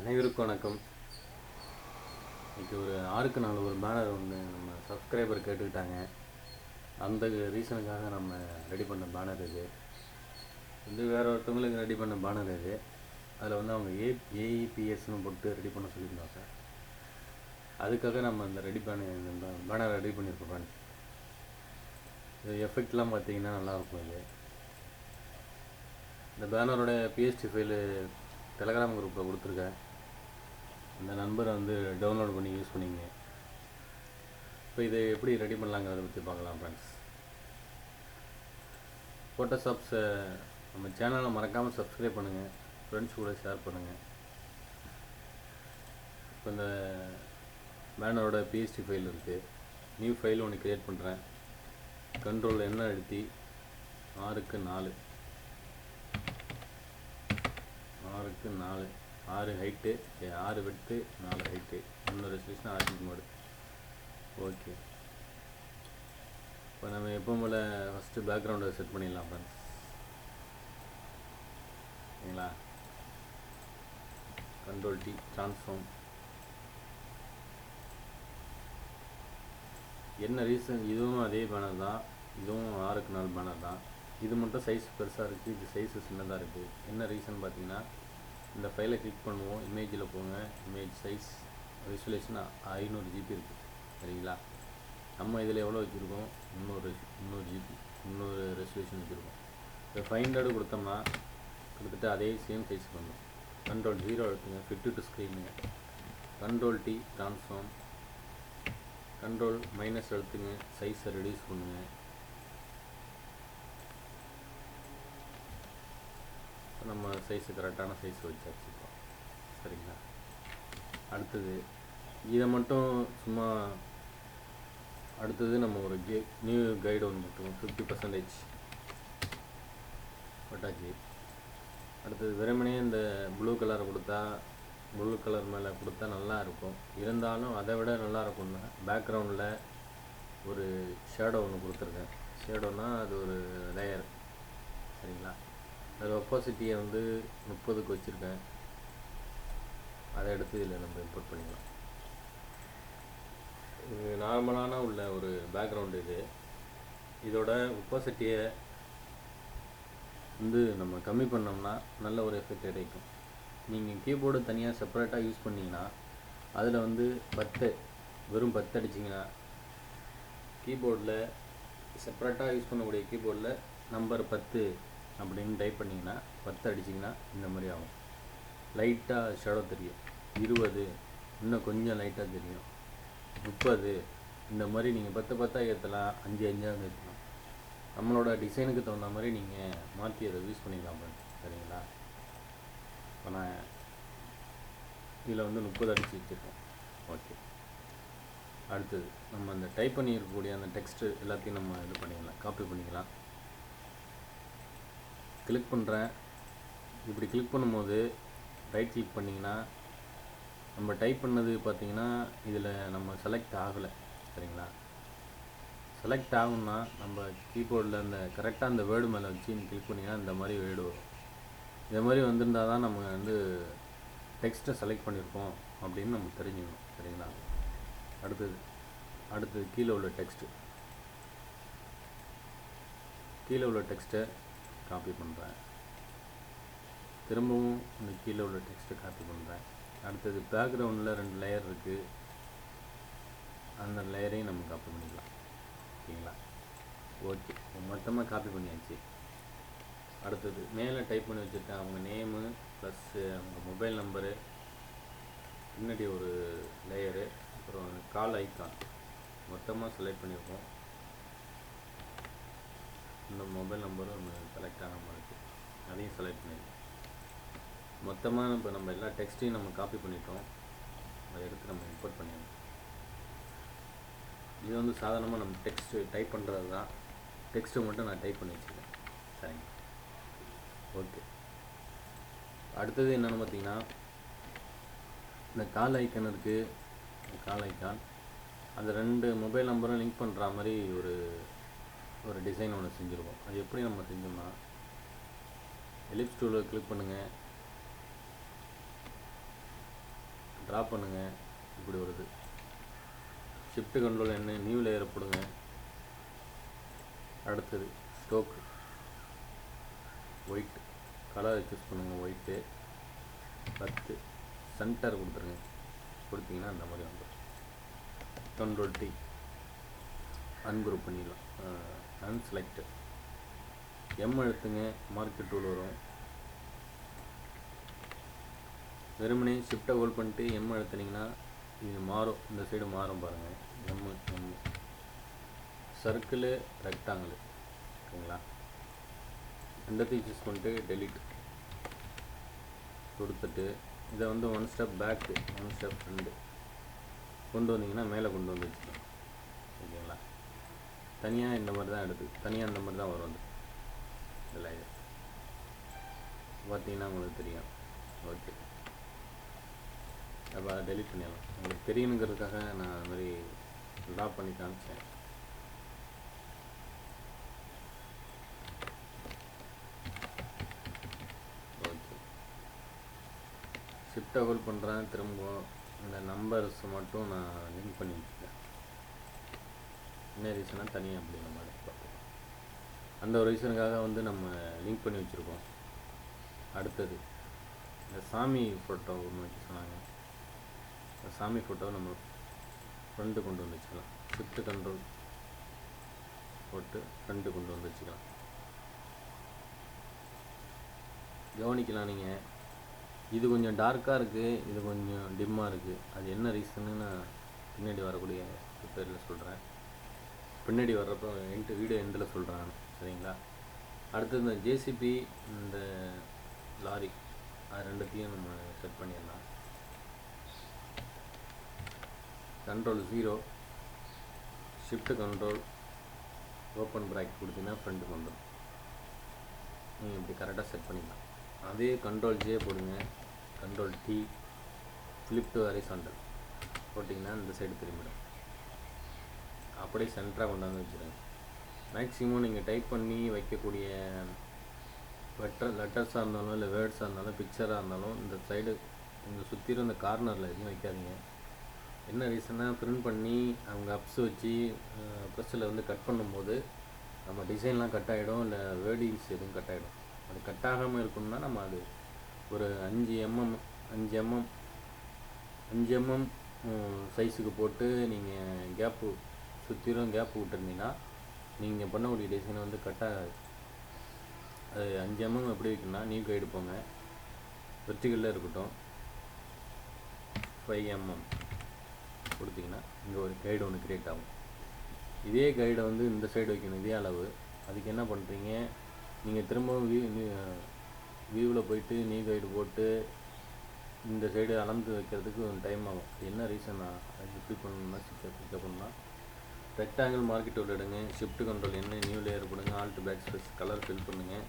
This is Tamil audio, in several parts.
அனைவருக்கும் வணக்கம். இன்றைக்கி ஒரு 6க்கு 4 ஒரு பேனர் ஒன்று நம்ம சப்ஸ்கிரைபர் கேட்டுக்கிட்டாங்க. அந்த ரீசனுக்காக நம்ம ரெடி பண்ண பேனர் இது வேறு ஒருத்தவங்களுக்கு ரெடி பண்ண பேனர் அதில் வந்து அவங்க ஏஇபிஎஸ்னு போட்டு ரெடி பண்ண சொல்லியிருந்தோம் சார். அதுக்காக நம்ம இந்த பேனர் ரெடி பண்ணியிருக்கோம் ஃப்ரெண்ட்ஸ். இது எஃபெக்ட்லாம் பார்த்தீங்கன்னா நல்லாயிருக்கும். இந்த பேனரோட பிஎஸ்டி ஃபைலு டெலகிராம் குரூப்பில் கொடுத்துருக்கேன். அந்த நம்பரை வந்து டவுன்லோட் பண்ணி யூஸ் பண்ணிங்க. இப்போ இதை எப்படி ரெடி பண்ணலாங்கிறத பற்றி பார்க்கலாம் ஃப்ரெண்ட்ஸ். ஃபோட்டோஷாப்ஸை நம்ம சேனலை மறக்காமல் சப்ஸ்கிரைப் பண்ணுங்கள், ஃப்ரெண்ட்ஸ் கூட ஷேர் பண்ணுங்கள். இப்போ இந்த பேனரோட பிஎஸ்டி ஃபைல் இருக்குது. நியூ ஃபைல் ஒன்று க்ரியேட் பண்ணுறேன். கண்ட்ரோல் என்ன அழுத்தி 6க்கு 4 6 ஹைட்டு 6 விட்டு 4 ஹைட்டு 3 ரெசல்யூஷன் ஆர்டிக் மோடு. ஓகே, இப்போ நம்ம எப்போ போல் ஃபஸ்ட்டு பேக்ரவுண்டை செட் பண்ணிடலாம் ஃப்ரெண்ட்ஸ். சரிங்களா? Control T transform. என்ன ரீசன், இதுவும் அதே பேனர் தான், இதுவும் 6க்கு 4 பேனர் தான். இது மட்டும் சைஸ் பெருசாக இருக்குது, இது சைஸு சின்னதாக இருக்குது. என்ன ரீசன் பார்த்தீங்கன்னா, இந்த ஃபைலை கிளிக் பண்ணுவோம், இமேஜில் போங்க, இமேஜ் சைஸ் ரெசல்யூஷன் 500 GB இருக்குது. சரிங்களா? நம்ம இதில் எவ்வளோ வச்சுருக்கோம், 300 GB 300 ரெசல்யூஷன் வச்சுருக்கோம். இப்போ 500 கொடுத்தோம்னா கொடுத்துட்டு அதே சேம் சைஸ் பண்ணும். கண்ட்ரோல் 0 அழுத்துங்க, ஃபிட் டு ஸ்க்ரீனுங்க. Control T transform. Control minus அழுத்துங்க, சைஸை ரெடியூஸ் பண்ணுங்கள். நம்ம சைஸு கரெக்டான சைஸ் வச்சு வச்சுருக்கோம். சரிங்களா? அடுத்தது இதை மட்டும் சும்மா அடுத்தது நம்ம ஒரு நியூ கைடு ஒன்று மட்டும் 50% போட்டாச்சு. அடுத்தது வெறுமனே இந்த ப்ளூ கலர் மேலே கொடுத்தா நல்லா இருக்கும். இருந்தாலும் அதை விட நல்லா இருக்கும்னா பேக்ரவுண்டில் ஒரு ஷேடோ ஒன்று கொடுத்துருக்கேன். ஷேடோனா அது ஒரு லேயர். சரிங்களா? அதில் ஒப்பாசிட்டியை வந்து 30க்கு வச்சுருக்கேன். அதை எடுத்து இதில் நம்ம இம்போர்ட் பண்ணிக்கலாம். இது நார்மலான உள்ள ஒரு பேக்ரவுண்டு. இதோட ஒப்பாசிட்டியை வந்து நம்ம கம்மி பண்ணோம்னா நல்ல ஒரு எஃபெக்ட் கிடைக்கும். நீங்கள் கீபோர்டு தனியாக செப்பரேட்டாக யூஸ் பண்ணிங்கன்னா அதில் வந்து 10 வெறும் 10 அடிச்சிங்கன்னா, கீபோர்டில் செப்பரேட்டாக யூஸ் பண்ணக்கூடிய கீபோர்டில் நம்பர் 10 அப்படின்னு டைப் பண்ணிங்கன்னா 10 அடிச்சிங்கன்னா இந்த மாதிரி ஆகும். லைட்டாக ஷேடோ தெரியும். 20 இன்னும் கொஞ்சம் லைட்டாக தெரியும். 30 இந்த மாதிரி நீங்கள் 10 ஏற்றலாம், 5 ஏற்றலாம். நம்மளோட டிசைனுக்கு தகுந்த மாதிரி நீங்கள் மாற்றி அதை யூஸ் பண்ணிக்கலாம் ஃப்ரெண்ட்ஸ். சரிங்களா? இப்போ நான் இதில் வந்து 30 அடித்து வச்சுருக்கோம். ஓகே, அடுத்தது நம்ம அந்த டைப் பண்ணியிருக்கக்கூடிய அந்த டெக்ஸ்ட்டு எல்லாத்தையும் நம்ம இது பண்ணிக்கலாம், காப்பி பண்ணிக்கலாம். கிளிக் பண்ணுறேன். இப்படி கிளிக் பண்ணும்போது ரைட் கிளிக் பண்ணிங்கன்னா நம்ம டைப் பண்ணது பார்த்திங்கன்னா இதில் நம்ம செலக்ட் ஆகலை. சரிங்களா? செலக்ட் ஆகும்னா நம்ம கீபோர்டில் அந்த கரெக்டாக அந்த வேர்டு மேலே வச்சு கிளிக் பண்ணிங்கன்னா இந்த மாதிரி வேர்டு வரும். இந்த மாதிரி வந்திருந்தால் தான் நம்ம வந்து டெக்ஸ்ட்டை செலக்ட் பண்ணியிருக்கோம் அப்படின்னு நம்ம தெரிஞ்சுக்கணும். சரிங்களா? அடுத்தது கீழே உள்ள டெக்ஸ்ட்டை காப்பி பண்ணுறேன். திரும்பவும் இந்த கீழே உள்ள டெக்ஸ்ட்டை காப்பி பண்ணுறேன். அடுத்தது பேக்ரவுண்டில் 2 லேயர் இருக்குது, அந்த லேயரையும் நம்ம காப்பி பண்ணிக்கலாம். ஓகேங்களா? ஓகே, மொத்தமாக காப்பி பண்ணியாச்சு. அடுத்தது மேலே டைப் பண்ணி வச்சுருக்கேன் அவங்க நேமு ப்ளஸ்ஸு அவங்க மொபைல் நம்பரு, பின்னாடி ஒரு லேயரு, அப்புறம் கால் ஐக்கான் மொத்தமாக செலக்ட் பண்ணியிருக்கோம். இந்த மொபைல் நம்பரும் ஒன்று செலக்ட் ஆகாமல் இருக்குது, அதையும் செலக்ட் பண்ணிடுவோம். மொத்தமாக இப்போ நம்ம எல்லா டெக்ஸ்ட்டையும் நம்ம காப்பி பண்ணிட்டோம். அதை எடுத்து நம்ம இம்போர்ட் பண்ணிடணும். இது வந்து சாதாரணமாக நம்ம டெக்ஸ்ட்டு டைப் பண்ணுறது தான். டெக்ஸ்ட்டை மட்டும் நான் டைப் பண்ணி வச்சுருக்கேன். சரிங்க, ஓகே. அடுத்தது என்னென்னு பார்த்தீங்கன்னா, இந்த கால் ஐக்கான் இருக்குது. கால் ஐக்கான் அந்த 2 மொபைல் நம்பரும் லிங்க் பண்ணுற மாதிரி ஒரு டிசைன் ஒன்று செஞ்சுருக்கோம். அது எப்படி நம்ம செஞ்சோம்னா, எலிப்ஸ் டூலை கிளிக் பண்ணுங்கள். ட்ரா பண்ணுங்கள், இப்படி வருது. ஷிஃப்ட் கண்ட்ரோல் என்ன, நியூ லேயரை போடுங்க. அடுத்தது ஸ்டோக் ஒயிட் கலரை சூஸ் பண்ணுங்கள், ஒயிட்டு 10 சென்டர் கொடுத்துருங்க. கொடுத்தீங்கன்னா அந்த மாதிரி வந்துடும். கண்ட்ரோல் டி அன்குரூப் பண்ணிடலாம், அன்செலக்டட். எம் அழுத்துங்க, மார்க்கெட் டூல் வரும். வெறுமனே ஷிஃப்ட்டை ஹோல்ட் பண்ணிட்டு எம் அழுத்தினீங்கன்னா இது மாறும், இந்த சைடு மாறும் பாருங்கள். எம் சர்க்கிளு ரெக்டாங்கிள், ஓகேங்களா? ரெண்டத்தையும் சூஸ் பண்ணிட்டு டெலிட் கொடுத்துட்டு இதை வந்து 1 ஸ்டெப் பேக்கு 1 ஸ்டெப் ஃப்ரண்ட் கொண்டு வந்தீங்கன்னா மேலே கொண்டு வந்து வச்சுக்கலாம், ஓகேங்களா? தனியாக இந்த மாதிரி தான் எடுத்து தனியாக இந்த மாதிரி தான் வரும். வந்து இதில் இது பார்த்தீங்கன்னா உங்களுக்கு தெரியும். ஓகே, அப்போ அதை டெலிட் பண்ணிடலாம். உங்களுக்கு தெரியணுங்கிறதுக்காக நான் அது மாதிரி ட்ரா பண்ணி காமிச்சேன். ஓகே, ஷிஃப்ட்டை ஹோல்ட் பண்ணுறேன். திரும்ப இந்த நம்பர்ஸ் மட்டும் நான் லிங்க் பண்ணி வச்சுருக்கேன். என்ன ரீசனாக தனியாக அப்படிங்கிற மாதிரி பார்ப்போம். அந்த ஒரு ரீசனுக்காக வந்து நம்ம லிங்க் பண்ணி வச்சுருக்கோம். அடுத்தது இந்த சாமி ஃபோட்டோ ஒன்று வச்சு சொன்னாங்க. இந்த சாமி ஃபோட்டோவை நம்ம ஃப்ரண்ட்டு கொண்டு வந்து வச்சுக்கலாம். ஷிஃப்ட் கண்ட்ரோல் போட்டு ஃப்ரண்ட்டு கொண்டு வந்து வச்சுக்கலாம். கவனிக்கலாம் நீங்கள், இது கொஞ்சம் டார்க்காக இருக்குது, இது கொஞ்சம் டிம்மாக இருக்குது. அது என்ன ரீசன்னு நான் பின்னாடி வரக்கூடிய பேரில் சொல்கிறேன். பின்னாடி வர்றப்போ வீடியோ எண்டில் சொல்கிறேன், சரிங்களா? அடுத்தது இந்த ஜேசிபி, இந்த லாரி, அது ரெண்டுத்தையும் நம்ம செட் பண்ணிடலாம். Control 0 shift control open bracket கொடுத்தீங்கன்னா ஃப்ரண்ட்டுக்கு வந்துடும். நீங்கள் இப்படி கரெக்டாக செட் பண்ணிக்கலாம். அதே கண்ட்ரோல் ஜே போடுங்க, control D flip to horizontal போட்டிங்கன்னா இந்த சைடு திரும்பிடும். அப்படியே சென்டராக கொண்டாந்து வச்சுருங்க. மேக்ஸிமம் நீங்கள் டைப் பண்ணி வைக்கக்கூடிய லெட்டர்ஸாக இருந்தாலும் இல்லை வேர்ட்ஸாக இருந்தாலும் பிக்சராக இருந்தாலும் இந்த சைடு இந்த சுற்றிலும் இந்த கார்னரில் எதுவும் வைக்காதீங்க. என்ன ரீசன்னா, பிரிண்ட் பண்ணி அவங்க அப்ஸ் வச்சு ப்ரெஸ்ஸில் வந்து கட் பண்ணும்போது நம்ம டிசைன்லாம் கட் ஆகிடும், இல்லை வேர்டிங்ஸ் எதுவும் கட் ஆகிடும். அது கட் ஆகாமல் இருக்கணும்னா நம்ம அது ஒரு 5 mm சைஸுக்கு போட்டு நீங்கள் கேப்பு சுற்றிலும் கேப்பு விட்டுருந்தீங்கன்னா நீங்கள் பண்ணக்கூடிய டிசைனை வந்து கட் ஆகாது. அது 5 mm எப்படி இருக்குன்னா, நியூ கைடு போங்க, வெர்டிகலில் இருக்கட்டும், 5 mm கொடுத்தீங்கன்னா இங்கே ஒரு கைடு ஒன்று க்ரியேட் ஆகும். இதே கைடை வந்து இந்த சைடு வைக்கணும், இதே அளவு. அதுக்கு என்ன பண்ணுறீங்க, நீங்கள் திரும்பவும் வியூவில் போயிட்டு நியூ கைடு போட்டு இந்த சைடு அளந்து வைக்கிறதுக்கு ஒரு டைம் ஆகும். என்ன ரீசன்னா, அது எப்படி பண்ணணும்னா பிக்கப் பண்ணால் ரெக்டாங்கிள் மார்க்கெட் உள்ள எடுங்க, ஷிஃப்ட் கண்ட்ரோல் என்ன, நியூ லேயர் போடுங்க, alt backspace colour fill பண்ணுங்கள்.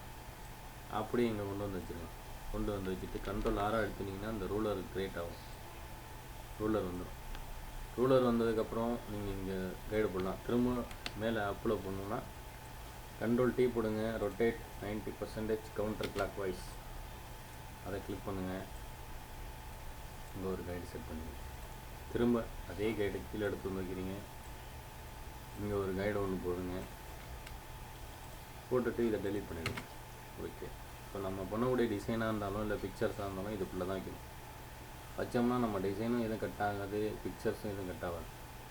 அப்படியே இங்கே கொண்டு வந்து வச்சுருங்க. கொண்டு வந்து வச்சுட்டு கண்ட்ரோல் ஆராக எடுத்துனீங்கன்னா அந்த ரூலர் க்ரியேட் ஆகும். ரூலர் வந்துடும். ரூலர் வந்ததுக்கப்புறம் நீங்கள் இங்கே கைடு போடலாம். திரும்ப மேலே அப்பில் போடணுன்னா கண்ட்ரோல் டி போடுங்க, ரொட்டேட் 90% கவுண்டர் கிளாக் வைஸ், அதை கிளிக் பண்ணுங்கள். இங்கே ஒரு கைடு செட் பண்ணுங்க. திரும்ப அதே கைடு கீழே எடுத்து வந்து வைக்கிறீங்க. இங்கே ஒரு கைடு ஒன்று போடுங்க, போட்டுட்டு இதை டெலீட் பண்ணிவிடுங்க. ஓகே, இப்போ நம்ம பண்ணக்கூடிய டிசைனாக இருந்தாலும் இல்லை பிக்சர்ஸாக இருந்தாலும் இதுக்குள்ளே தான் வைக்கணும். வச்சோம்னா நம்ம டிசைனும் எதுவும் கட் ஆகாது, பிக்சர்ஸும் எதுவும் கட் ஆகாது.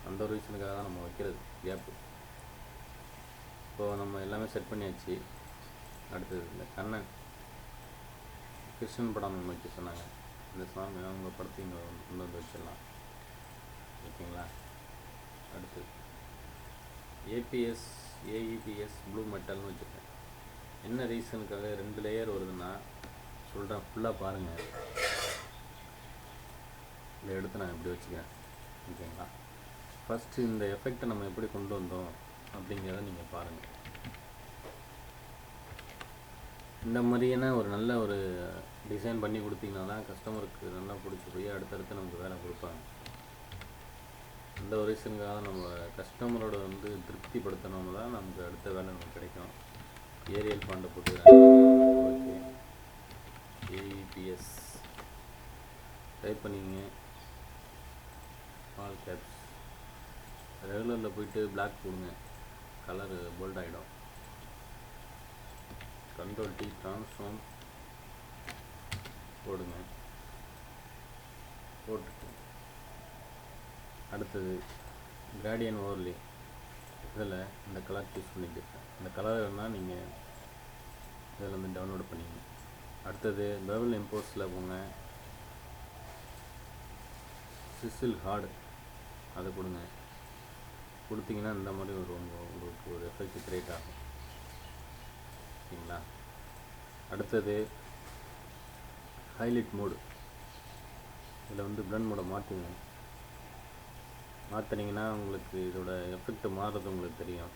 அந்த ஒரு ரீசனுக்காக தான் நம்ம வைக்கிறது கேப்பு. இப்போது நம்ம எல்லாமே செட் பண்ணியாச்சு. அடுத்தது இந்த கண்ணன் கிருஷ்ணன் படம் வைக்க சொன்னாங்க. இந்த சாமி அவங்க படத்தையும் இங்கே கொண்டு வந்து வச்சிடலாம், ஓகேங்களா? அடுத்தது ஏஇபிஎஸ் ப்ளூ மெட்டல்னு வச்சுருக்கேன். என்ன ரீசனுக்காக 2 லேயர் வருதுன்னா சொல்கிறேன், ஃபுல்லாக பாருங்கள். இதை எடுத்து நான் எப்படி வச்சுக்கிறேன், ஓகேங்களா? ஃபஸ்ட்டு இந்த எஃபெக்டை நம்ம எப்படி கொண்டு வந்தோம் அப்படிங்கிறத நீங்கள் பாருங்கள். இந்த மாதிரியான ஒரு நல்ல ஒரு டிசைன் பண்ணி கொடுத்தீங்கன்னா தான் கஸ்டமருக்கு நல்லா பிடிச்சி போய் அடுத்தடுத்து நமக்கு வேலை கொடுப்பாங்க. அந்த ஒரு ரீசனுக்காக நம்ம கஸ்டமரோட வந்து திருப்திப்படுத்தணும்னு தான் நமக்கு அடுத்த வேலை நமக்கு கிடைக்கும். ஏரியல் ஃபாண்டை போட்டுக்கிறேன். ஓகே, ஏஇபிஎஸ் டைப் பண்ணிங்க. All caps. ரெகுலரில் போயிட்டு பிளாக் போடுங்க, கலரு போல்ட் ஆகிடும். கண்ட்ரோல் டி ட்ரான்ஸ்ஃபார்ம் போடுங்க, போட்டுட்டு அடுத்தது கிராடியன் ஓவர்லே. இதில் இந்த கலர் சூஸ் பண்ணிக்கிட்டேன். இந்த கலர் வேணால் நீங்கள் இதில் வந்து டவுன்லோட் பண்ணிக்கணும். அடுத்தது பெவல் இம்போஸில் போங்க, சிசில் ஹார்டு அதை கொடுங்க. கொடுத்தீங்கன்னா இந்த மாதிரி உங்களுக்கு ஒரு எஃபெக்ட் கிரியேட் ஆகும். ஓகேங்களா? அடுத்தது ஹைலைட் மோடு. இதில் வந்து பிளண்ட் மோடை மாற்றுங்க. மாற்றினீங்கன்னா உங்களுக்கு இதோட எஃபெக்ட் மாறுறது உங்களுக்கு தெரியும்.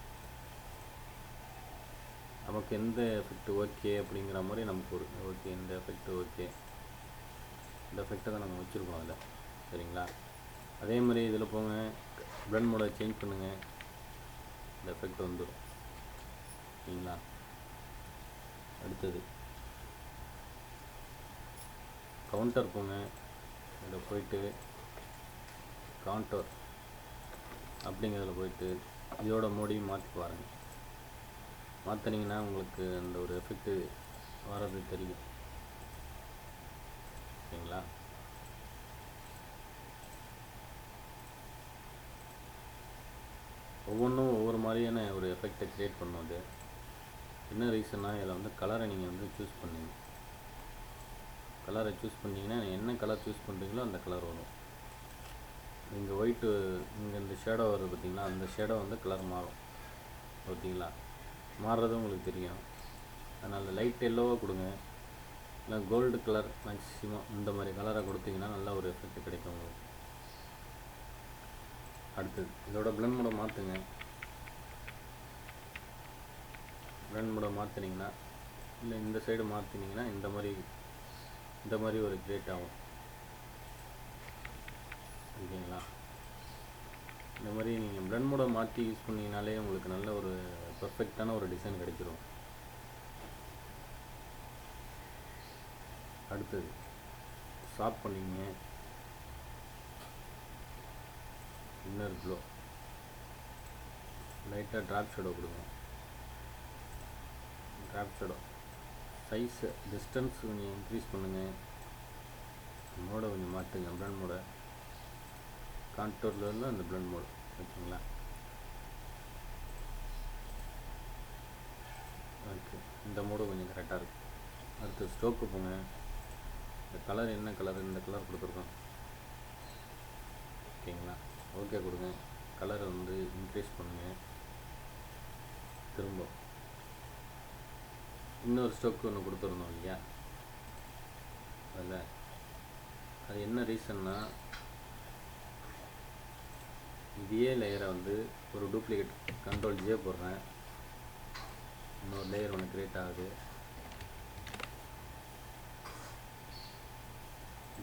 நமக்கு எந்த எஃபெக்ட் ஓகே அப்படிங்கிற மாதிரி நமக்கு ஒரு ஓகே, இந்த எஃபெக்ட் ஓகே, இந்த எஃபெக்டை தான் நம்ம வச்சுருக்கோம் அதில். சரிங்களா? அதே மாதிரி இதில் போங்க, பிளண்ட் மோடை சேஞ்ச் பண்ணுங்கள், இந்த எஃபெக்ட் வந்துடும். சரிங்களா? அடுத்தது கவுண்டர் போங்க, இதில் போயிட்டு கான்டோர் அப்படிங்கிறதுல போயிட்டு இதோட மோடியும் மாற்றி பாருங்கள். மாற்றினீங்கன்னா உங்களுக்கு அந்த ஒரு எஃபெக்ட்டு வர்றது தெரியும். ஓகேங்களா? ஒவ்வொன்றும் ஒவ்வொரு மாதிரியான ஒரு எஃபெக்டை க்ரியேட் பண்ணும். அது என்ன ரீசன்னா, இதில் வந்து கலரை நீங்கள் வந்து சூஸ் பண்ணுங்க. கலரை சூஸ் பண்ணிங்கன்னா என்ன கலர் சூஸ் பண்ணுறீங்களோ அந்த கலர் வரும். இங்கே ஒயிட்டு, இங்கே இந்த ஷேடோ வருது பார்த்திங்களா, அந்த ஷேடோ வந்து கலர் மாறும். ஓகேங்களா? மாறுறது உங்களுக்கு தெரியும். அதனால் லைட் எல்லோவாக கொடுங்க, இல்லை கோல்டு கலர் மேக்ஸிமம் இந்த மாதிரி கலரை கொடுத்தீங்கன்னா நல்ல ஒரு எஃபெக்ட் கிடைக்கும் உங்களுக்கு. அடுத்தது இதோட பிளண்ட் மோடை மாற்றுங்க. பிளண்ட் மோடை மாற்றினீங்கன்னா, இல்லை இந்த சைடு மாற்றினீங்கன்னா இந்த மாதிரி ஒரு கிரியேட் ஆகும். ஓகேங்களா? இந்த மாதிரி நீங்கள் பிளண்ட் மோடை மாற்றி யூஸ் பண்ணிங்கனாலே உங்களுக்கு நல்ல ஒரு பர்ஃபெக்டான ஒரு டிசைன் கிடைச்சிரும். அடுத்தது ஷார்ப் பண்ணிங்க, இன்னர் க்ளோ, லைட்டாக ட்ராப் ஷேடோ கொடுங்க. ட்ராப் ஷேடோ சைஸு டிஸ்டன்ஸ் கொஞ்சம் இன்க்ரீஸ் பண்ணுங்கள். மோடை கொஞ்சம் மாற்றுங்க, பிளண்ட் மோடை கான்டோரில் இருந்தால் அந்த பிளண்ட் மோடு. ஓகேங்களா? ஓகே, இந்த மோடு கொஞ்சம் கரெக்டாக இருக்குது. அடுத்து ஸ்ட்ரோக்கு போங்க. இந்த கலர் என்ன கலர், இந்த கலர் கொடுத்துருக்கோம். ஓகேங்களா? ஓகே கொடுங்க. கலரை வந்து இன்க்ரீஸ் பண்ணுங்கள். திரும்ப இன்னொரு ஸ்ட்ரோக்கு ஒன்று கொடுத்துருந்தோம் இல்லையா, அதில் அது என்ன ரீசன்னா, இதே லேயரை வந்து ஒரு டூப்ளிகேட் கண்ட்ரோல் ஜே போடுறேன், இன்னொரு லேயர் ஒன்று கிரியேட் ஆகுது.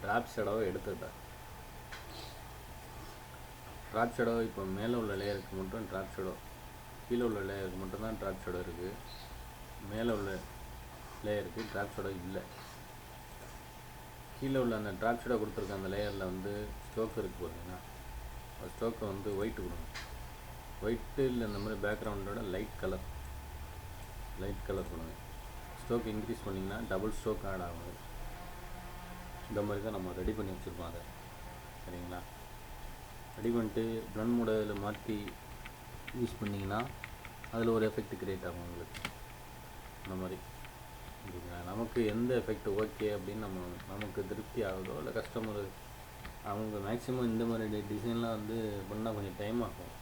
ட்ராப் ஷேடோவை எடுத்துட்டேன். ட்ராப் ஷேடோ இப்போ மேலே உள்ள லேயருக்கு மட்டும் ட்ராப் ஷேடோ, கீழே உள்ள லேயருக்கு மட்டும்தான் ட்ராப் ஷேடோ இருக்குது. மேலே உள்ள லேயருக்கு ட்ராப் ஷேடோ இல்லை. கீழே உள்ள அந்த ட்ராப் ஷேடோ கொடுத்துருக்க அந்த லேயரில் வந்து ஸ்ட்ரோக் இருக்குது போகிறீங்கன்னா, ஸ்ட்ரோக்கை வந்து ஒயிட் கொடுங்க. ஒயிட்டு இல்லை இந்த மாதிரி பேக்ரவுண்டோட லைட் கலர் கொடுங்க. ஸ்ட்ரோக் இன்க்ரீஸ் பண்ணிங்கன்னா டபுள் ஸ்ட்ரோக் ஆட் ஆகுது. இந்த மாதிரி தான் நம்ம ரெடி பண்ணி வச்சுருக்கோம் அதை. சரிங்களா? ரெடி பண்ணிட்டு பிளண்ட் மோட இதில் மாற்றி யூஸ் பண்ணிங்கன்னா அதில் ஒரு எஃபெக்ட் க்ரியேட் ஆகும் உங்களுக்கு. இந்த மாதிரி ஓகேங்களா? நமக்கு எந்த எஃபெக்ட் ஓகே அப்படின்னு நமக்கு திருப்தி ஆகுதோ, இல்லை கஸ்டமர் அவங்க மேக்ஸிமம் இந்த மாதிரி டிசைன்லாம் வந்து பண்ணால் கொஞ்சம் டைம் ஆகும்.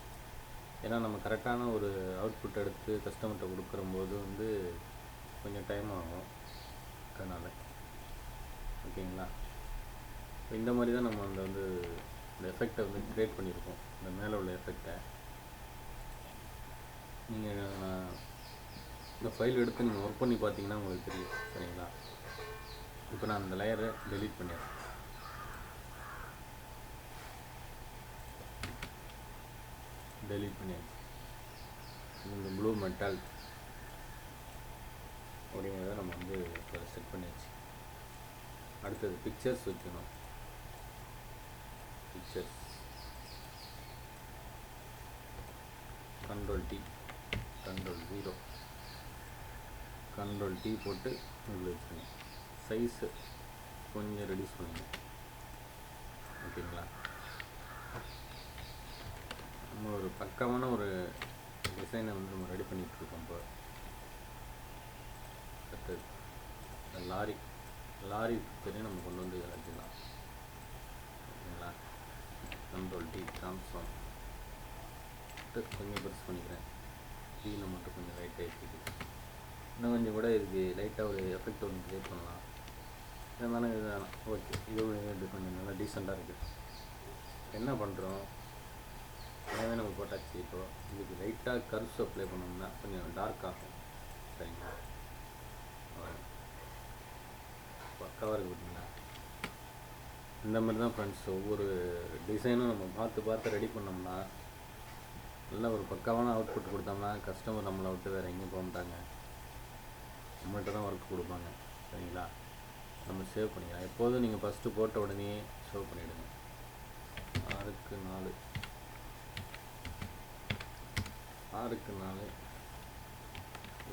ஏன்னா நம்ம கரெக்டான ஒரு அவுட்புட் எடுத்து கஸ்டமர்கிட்ட கொடுக்குறம்போது வந்து கொஞ்சம் டைம் ஆகும். அதனால் ஓகேங்களா? இப்போ இந்த மாதிரி தான் நம்ம அந்த எஃபெக்டை வந்து க்ரியேட் பண்ணியிருக்கோம். இந்த மேலே உள்ள எஃபெக்டை நீங்கள் இந்த ஃபைல் எடுத்து நீங்கள் ஒர்க் பண்ணி பார்த்தீங்கன்னா உங்களுக்கு தெரியும். சரிங்களா? இப்போ நான் அந்த லேயரை டெலீட் பண்ணிடுறேன். இந்த ப்ளூ மெட்டல் அப்படிங்கிறத நம்ம வந்து செட் பண்ணியாச்சு. அடுத்தது பிக்சர்ஸ் வைக்கணும். பிக்சர்ஸ் Ctrl+T, Ctrl+0, Ctrl+T போட்டு உள்ள வச்சுருங்க. சைஸு கொஞ்சம் ரெடியூஸ் பண்ணுங்க. ஓகேங்களா? நம்ம ஒரு பக்கமான ஒரு டிசைனை வந்து நம்ம ரெடி பண்ணிகிட்ருக்கோம். இப்போ அடுத்தது லாரி பிக்சரையும் நம்ம கொண்டு வந்து வச்சுக்கலாம். ஓகேங்களா? Ctrl+T, ட்ரான்ஸ்ஃபார்ம் கொஞ்சம் பெருசு பண்ணிக்கிறேன். கீழே மட்டும் கொஞ்சம் லைட்டாக ஏற்றிக்கிறேன். இன்னும் கொஞ்சம் கூட இதுக்கு லைட்டாக ஒரு எஃபெக்ட் ஒன்று க்ரியேட் பண்ணலாம். இருந்தாலும் இது ஓகே, இது கொஞ்சம் நல்லா டீசெண்டாக இருக்குது. என்ன பண்ணுறோம், எல்லாமே நம்ம போட்டாச்சு. இப்போது இதுக்கு லைட்டாக கர்வ்ஸ் அப்ளை பண்ணோம்னா கொஞ்சம் டார்க் ஆகும். சரிங்களா? பக்காவாக இருக்குது பார்த்தீங்களா? இந்த மாதிரி தான் ஃப்ரெண்ட்ஸ் ஒவ்வொரு டிசைனும் நம்ம பார்த்து ரெடி பண்ணோம்னா நல்ல ஒரு பக்காவான அவுட்புட் கொடுத்தோம்னா கஸ்டமர் நம்மளை விட்டு வேறு எங்கேயும் போக மாட்டாங்க, நம்மள்கிட்ட தான் ஒர்க் கொடுப்பாங்க. சரிங்களா? நம்ம சேவ் பண்ணிக்கலாம். எப்போதும் நீங்கள் ஃபஸ்ட்டு போட்ட உடனே சேவ் பண்ணிவிடுங்க. 6x4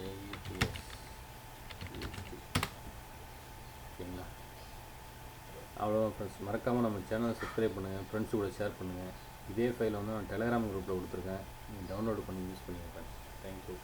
AETS. ஓகேங்களா? அவ்வளோதான் ஃப்ரெண்ட்ஸ். மறக்காமல் நம்ம சேனலை சப்ஸ்கிரைப் பண்ணுங்கள், ஃப்ரெண்ட்ஸு கூட ஷேர் பண்ணுங்கள். இதே ஃபைலை வந்து நான் டெலகிராம் குரூப்பில் கொடுத்துருக்கேன், நீங்கள் டவுன்லோட் பண்ணி யூஸ் பண்ணிங்க ஃப்ரெண்ட்ஸ். தேங்க்யூ.